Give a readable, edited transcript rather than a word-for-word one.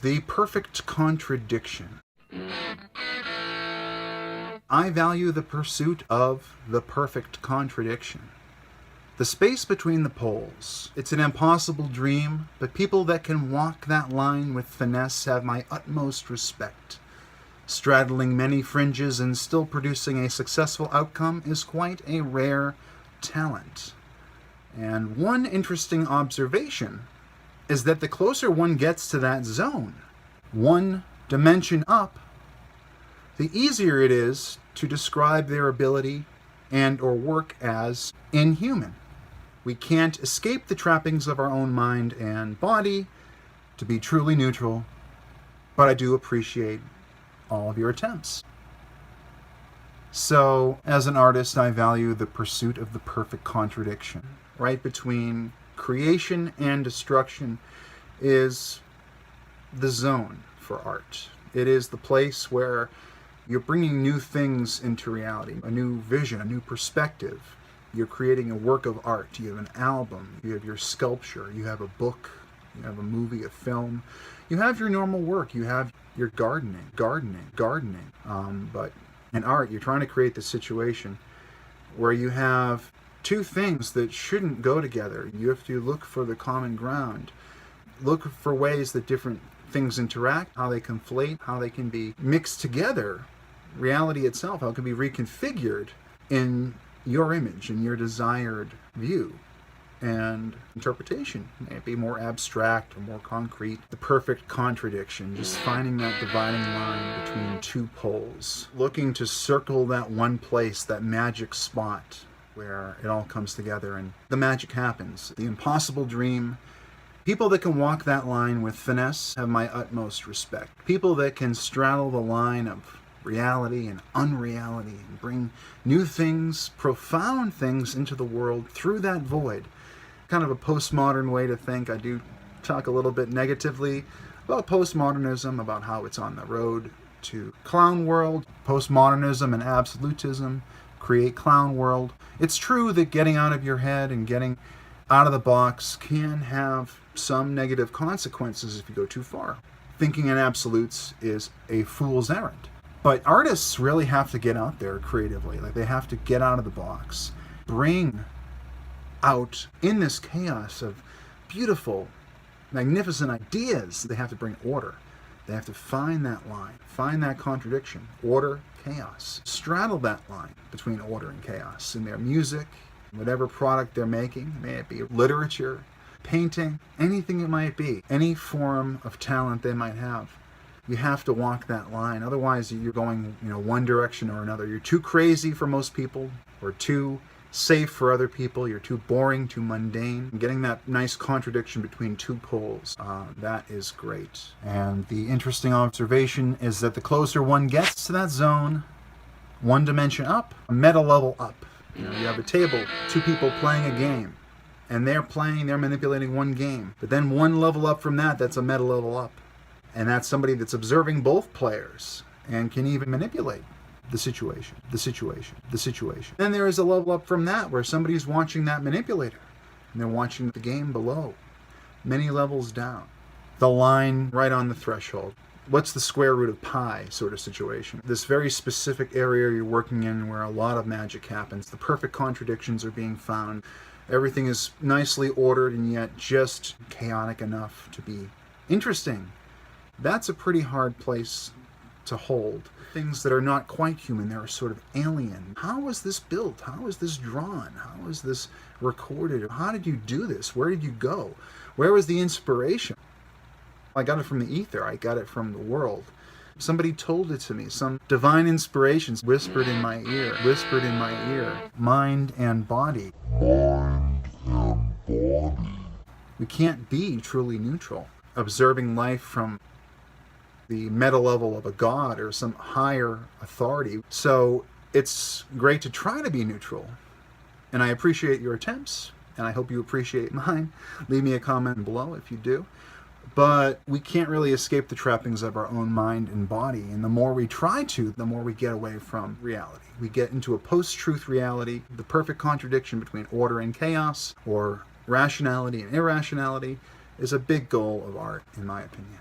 The perfect contradiction. I value the pursuit of the perfect contradiction. The space between the poles. It's an impossible dream, but people that can walk that line with finesse have my utmost respect. Straddling many fringes and still producing a successful outcome is quite a rare talent. And one interesting observation is that the closer one gets to that zone, one dimension up, the easier it is to describe their ability and or work as inhuman. We can't escape the trappings of our own mind and body to be truly neutral, but I do appreciate all of your attempts. So, as an artist, I value the pursuit of the perfect contradiction. Right between creation and destruction is the zone for art. It is the place where you're bringing new things into reality, a new vision, a new perspective. You're creating a work of art. You have an album, you have your sculpture, you have a book, you have a movie, a film. You have your normal work, you have your gardening. But in art, you're trying to create the situation where you have two things that shouldn't go together. You have to look for the common ground. Look for ways that different things interact, how they conflate, how they can be mixed together. Reality itself, how it can be reconfigured in your image, in your desired view. And interpretation may be more abstract or more concrete. The perfect contradiction, just finding that dividing line between two poles. Looking to circle that one place, that magic spot where it all comes together and the magic happens. The impossible dream. People that can walk that line with finesse have my utmost respect. People that can straddle the line of reality and unreality and bring new things, profound things into the world through that void. Kind of a postmodern way to think. I do talk a little bit negatively about postmodernism, about how it's on the road to clown world. Postmodernism and absolutism create clown world. It's true that getting out of your head and getting out of the box can have some negative consequences if you go too far. Thinking in absolutes is a fool's errand. But artists really have to get out there creatively. Like, they have to get out of the box, bring out in this chaos of beautiful, magnificent ideas. They have to bring order. They have to find that line, find that contradiction, order, chaos. Straddle that line between order and chaos in their music, whatever product they're making. May it be literature, painting, anything it might be, any form of talent they might have. You have to walk that line. Otherwise, you're going, one direction or another. You're too crazy for most people, or too safe for other people. You're too boring, too mundane. And getting that nice contradiction between two poles, that is great. And the interesting observation is that the closer one gets to that zone, one dimension up, a meta level up. You have a table, two people playing a game, and they're manipulating one game. But then one level up from that, that's a meta level up. And that's somebody that's observing both players and can even manipulate the situation. Then there is a level up from that where somebody's watching that manipulator and they're watching the game below. Many levels down. The line right on the threshold. What's the square root of pi sort of situation? This very specific area you're working in where a lot of magic happens. The perfect contradictions are being found. Everything is nicely ordered and yet just chaotic enough to be interesting. That's a pretty hard place to hold. Things that are not quite human, they're sort of alien. How was this built? How was this drawn? How was this recorded? How did you do this? Where did you go? Where was the inspiration? I got it from the ether. I got it from the world. Somebody told it to me. Some divine inspirations whispered in my ear. Mind and body. We can't be truly neutral. Observing life from the meta level of a god or some higher authority. So it's great to try to be neutral. And I appreciate your attempts, and I hope you appreciate mine. Leave me a comment below if you do. But we can't really escape the trappings of our own mind and body. And the more we try to, the more we get away from reality. We get into a post-truth reality, the perfect contradiction between order and chaos, or rationality and irrationality, is a big goal of art, in my opinion.